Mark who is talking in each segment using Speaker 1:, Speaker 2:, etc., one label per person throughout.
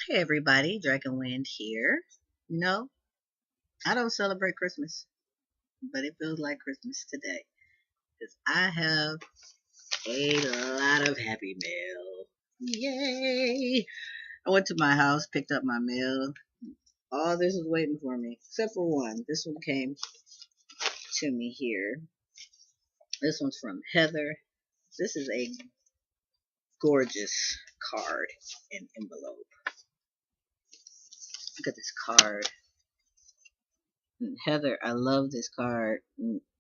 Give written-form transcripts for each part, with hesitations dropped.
Speaker 1: Hey everybody, Dragonwind here. No, I don't celebrate Christmas, but it feels like Christmas today because I have a lot of Happy Mail. Yay! I went to my house, picked up my mail. All this was waiting for me, except for one. This one came to me here. This one's from Heather. This is a gorgeous card and envelope. Look at this card. Heather, I love this card.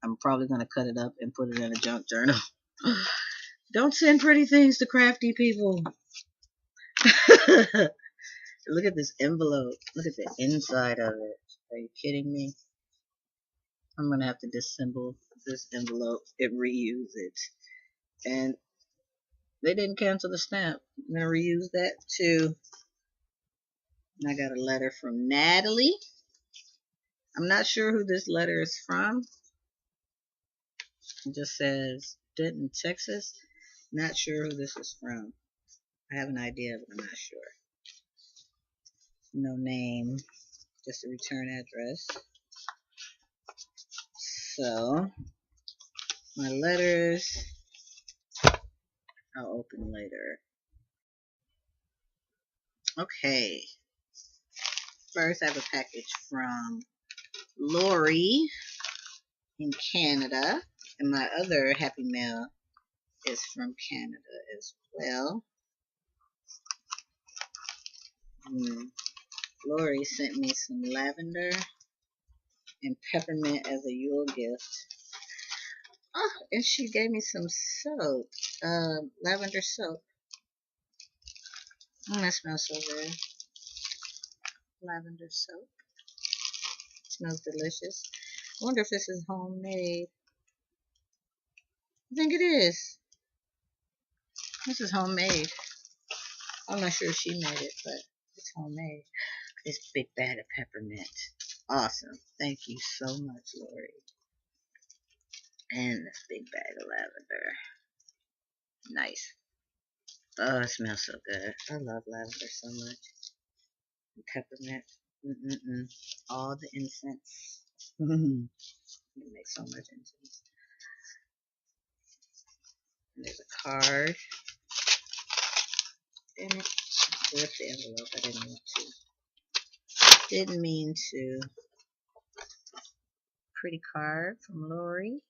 Speaker 1: I'm probably going to cut it up and put it in a junk journal. Don't send pretty things to crafty people. Look at this envelope. Look at the inside of it. Are you kidding me? I'm going to have to disassemble this envelope and reuse it. And they didn't cancel the stamp. I'm going to reuse that too. And I got a letter from Natalie. I'm not sure who this letter is from. It just says Denton, Texas. Not sure who this is from. I have an idea, but I'm not sure. No name, just a return address. So, my letters, I'll open later. Okay. First, I have a package from Lori in Canada. And my other Happy Mail is from Canada as well. Lori sent me some lavender and peppermint as a Yule gift. Oh, and she gave me some soap, lavender soap. That smells so good. Lavender soap. Smells delicious. I wonder if this is homemade. I think it is. This is homemade. I'm not sure if she made it, but it's homemade. This big bag of peppermint. Awesome. Thank you so much, Lori. And this big bag of lavender. Nice. Oh, it smells so good. I love lavender so much. And peppermint. All the incense. You make so much incense. And there's a card in it. Rip the envelope. I didn't want to. Didn't mean to. Pretty card from Lori.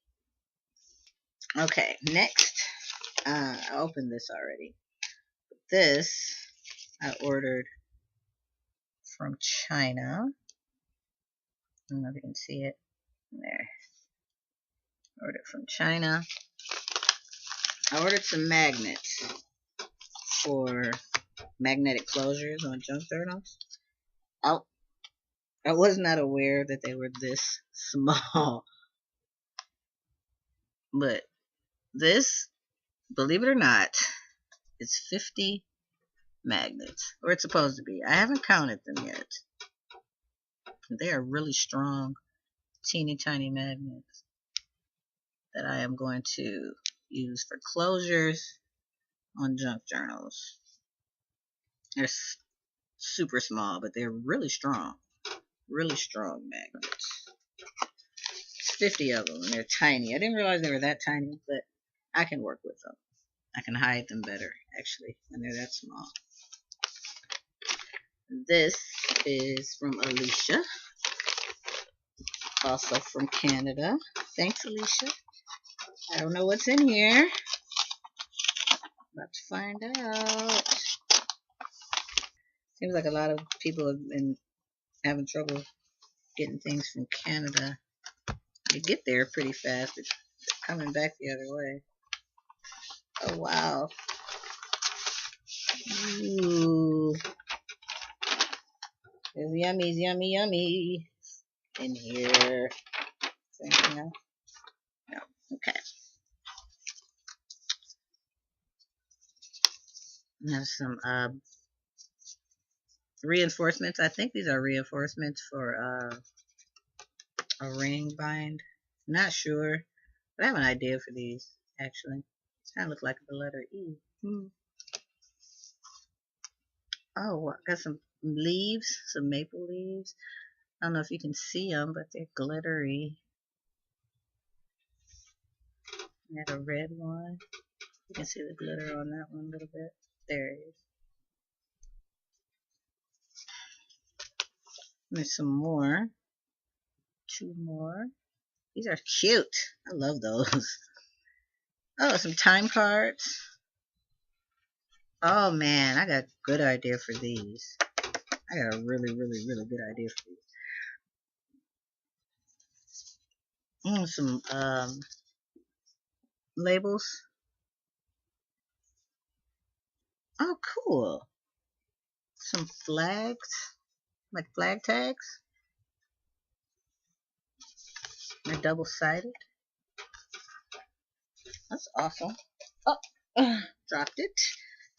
Speaker 1: Okay, next. I opened this already. This I ordered from China. I don't know if you can see it. There. Ordered from China. I ordered some magnets for magnetic closures on junk journals. I was not aware that they were this small. But this, believe it or not, it's 50 magnets. Or it's supposed to be. I haven't counted them yet. They are really strong, teeny tiny magnets that I am going to use for closures on junk journals. They're super small, but they're really strong. Really strong magnets. It's 50 of them, and they're tiny. I didn't realize they were that tiny, but I can work with them. I can hide them better, actually, when they're that small. This is from Alicia, also from Canada. Thanks, Alicia. I don't know what's in here. About to find out. Seems like a lot of people have been having trouble getting things from Canada. They get there pretty fast, but they're coming back the other way. Oh, wow. Ooh. There's yummies, yummy, yummy in here. Is there anything else? No. Okay. There's some reinforcements. I think these are reinforcements for a ring bind. Not sure. But I have an idea for these, actually. These kind of look like the letter E. Oh, I got some leaves, some maple leaves. I don't know if you can see them, but they're glittery. I got a red one. You can see the glitter on that one a little bit. There it is. There's some more. Two more. These are cute. I love those. Oh, some time cards. Oh man, I got a good idea for these. I got a really, really, really good idea for these. Some labels. Oh, cool. Some flags, like flag tags. They're double-sided. That's awesome. Oh, dropped it.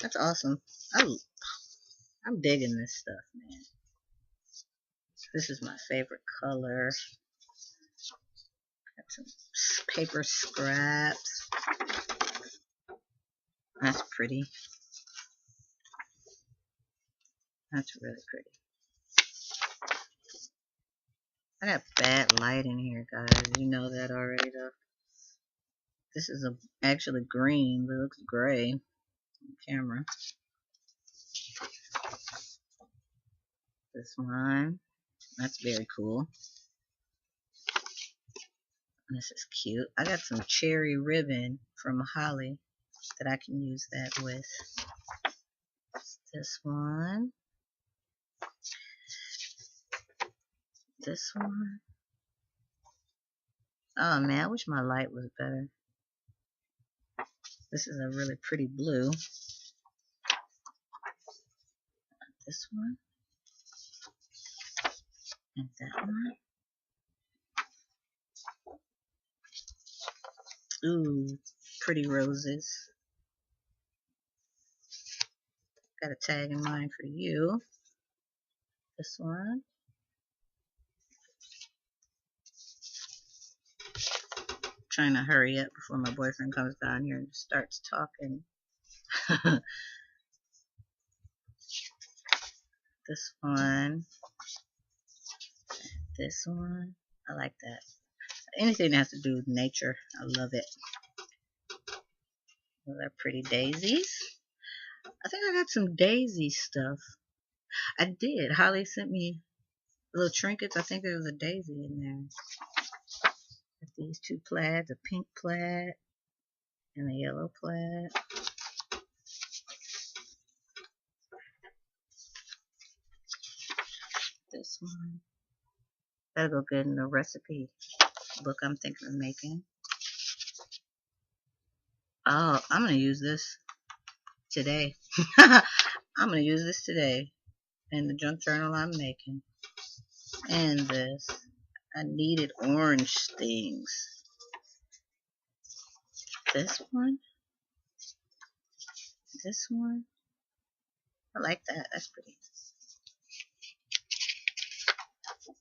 Speaker 1: That's awesome. I'm digging this stuff, man. This is my favorite color. Got some paper scraps. That's pretty. That's really pretty. I got bad light in here, guys. You know that already, though. This is actually green, but it looks gray on camera. This one. That's very cool. This is cute. I got some cherry ribbon from Holly that I can use that with. This one. This one. Oh man, I wish my light was better. This is a really pretty blue. This one. And that one. Ooh, pretty roses. Got a tag in mind for you. This one. Trying to hurry up before my boyfriend comes down here and starts talking. This one. This one. I like that. Anything that has to do with nature, I love it. Those are pretty daisies. I think I got some daisy stuff. I did. Holly sent me little trinkets. I think there was a daisy in there. Got these two plaids, a pink plaid and a yellow plaid. This one. That'll go good in the recipe book I'm thinking of making. Oh, I'm going to use this today. I'm going to use this today in the junk journal I'm making. And this. I needed orange things. This one. This one. I like that. That's pretty.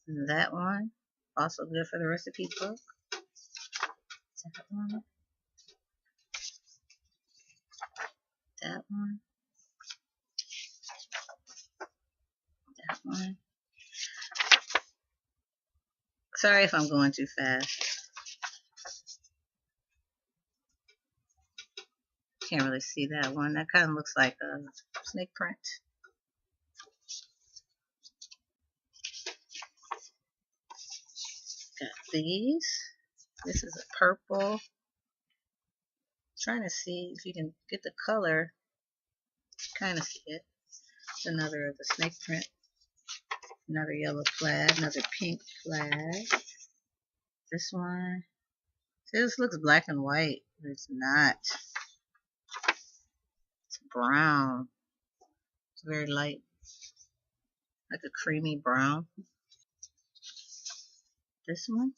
Speaker 1: And that one. Also good for the recipe book. That one. That one. That one. Sorry if I'm going too fast. Can't really see that one. That kind of looks like a snake print. Got these. This is a purple. Trying to see if you can get the color. Kind of see it. It's another of the snake print. Another yellow plaid. Another pink plaid. This one. See, this looks black and white, but it's not. It's brown. It's very light. Like a creamy brown. This one.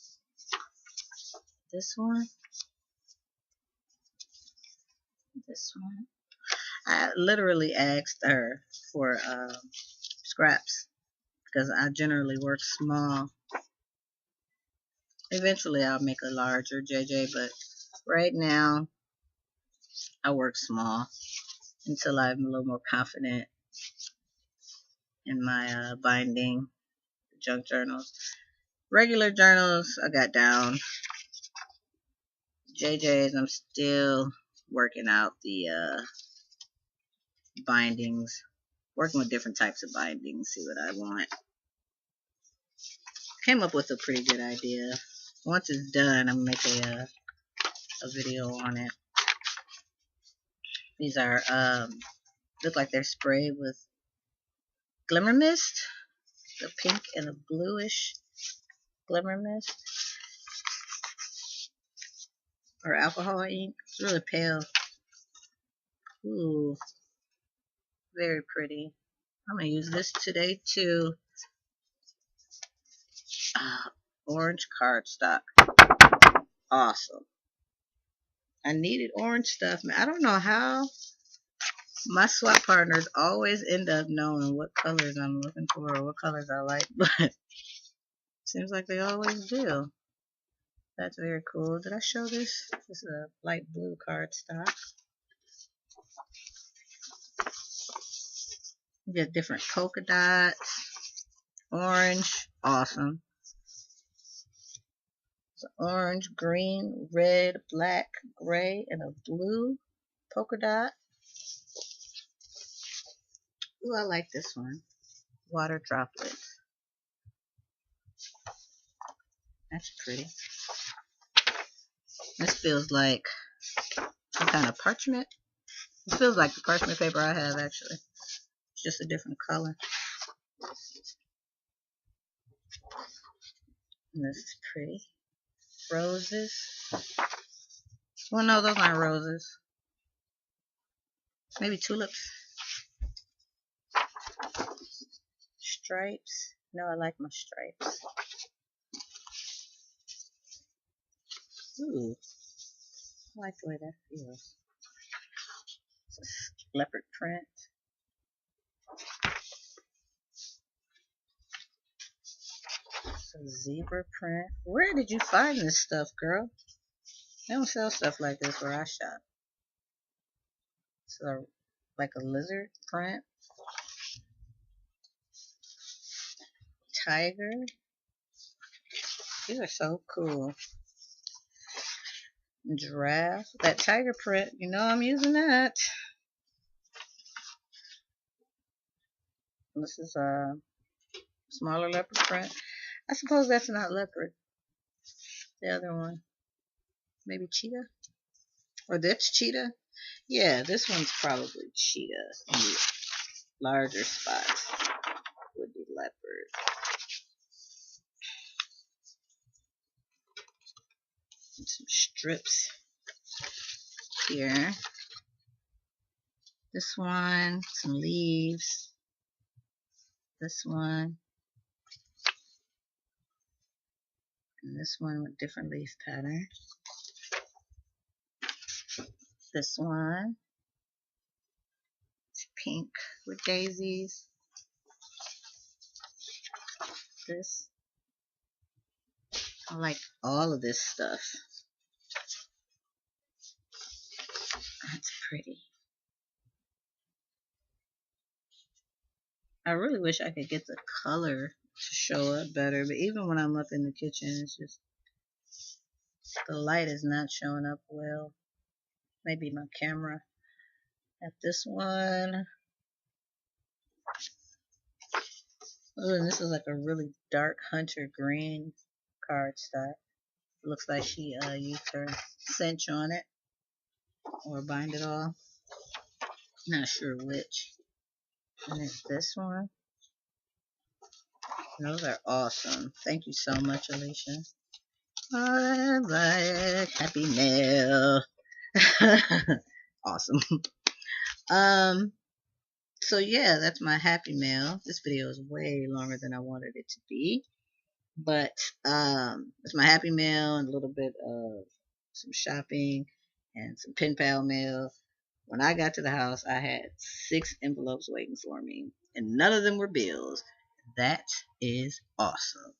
Speaker 1: This one. This one. I literally asked her for scraps because I generally work small. Eventually I'll make a larger JJ, but right now I work small until I'm a little more confident in my binding junk journals. Regular journals, I got down. JJ's, I'm still working out the bindings. Working with different types of bindings, see what I want. Came up with a pretty good idea. Once it's done, I'm going to make a video on it. These are, look like they're sprayed with glimmer mist. The pink and the bluish glimmer mist. Or alcohol ink. It's really pale. Ooh. Very pretty. I'm going to use this today too. Orange cardstock. Awesome. I needed orange stuff, man. I don't know how my swap partners always end up knowing what colors I'm looking for or what colors I like, but seems like they always do. That's very cool. Did I show this? This is a light blue cardstock. You get different polka dots. Orange, awesome. So orange, green, red, black, gray, and a blue polka dot. Ooh, I like this one. Water droplets. That's pretty. This feels like some kind of parchment. It feels like the parchment paper I have, actually. It's just a different color. And this is pretty. Roses. Well, no, those aren't roses. Maybe tulips. Stripes. No, I like my stripes. Ooh. I like the way that feels. It's a leopard print. Some zebra print. Where did you find this stuff, girl? They don't sell stuff like this where I shop. So, like a lizard print. Tiger. These are so cool. Giraffe. That tiger print, you know I'm using that. This is a smaller leopard print. I suppose that's not leopard. The other one. Maybe cheetah? Or that's cheetah? Yeah, this one's probably cheetah. In the larger spots would be leopard. And some strips here. This one, some leaves. This one. And this one with different leaf pattern. This one. It's pink with daisies. This. I like all of this stuff. That's pretty. I really wish I could get the color to show up better, but even when I'm up in the kitchen, it's just the light is not showing up well. Maybe my camera. At this one. Oh, and this is like a really dark hunter green cardstock. Looks like she used her cinch on it or bind it all. Not sure which. And it's this one. Those are awesome. Thank you so much, Alicia. Alright, happy mail. Awesome. So yeah, that's my happy mail. This video is way longer than I wanted it to be. But it's my happy mail and a little bit of some shopping and some pen pal mail. When I got to the house, I had 6 envelopes waiting for me, and none of them were bills. That is awesome.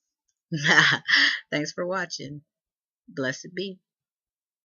Speaker 1: Thanks for watching. Blessed be.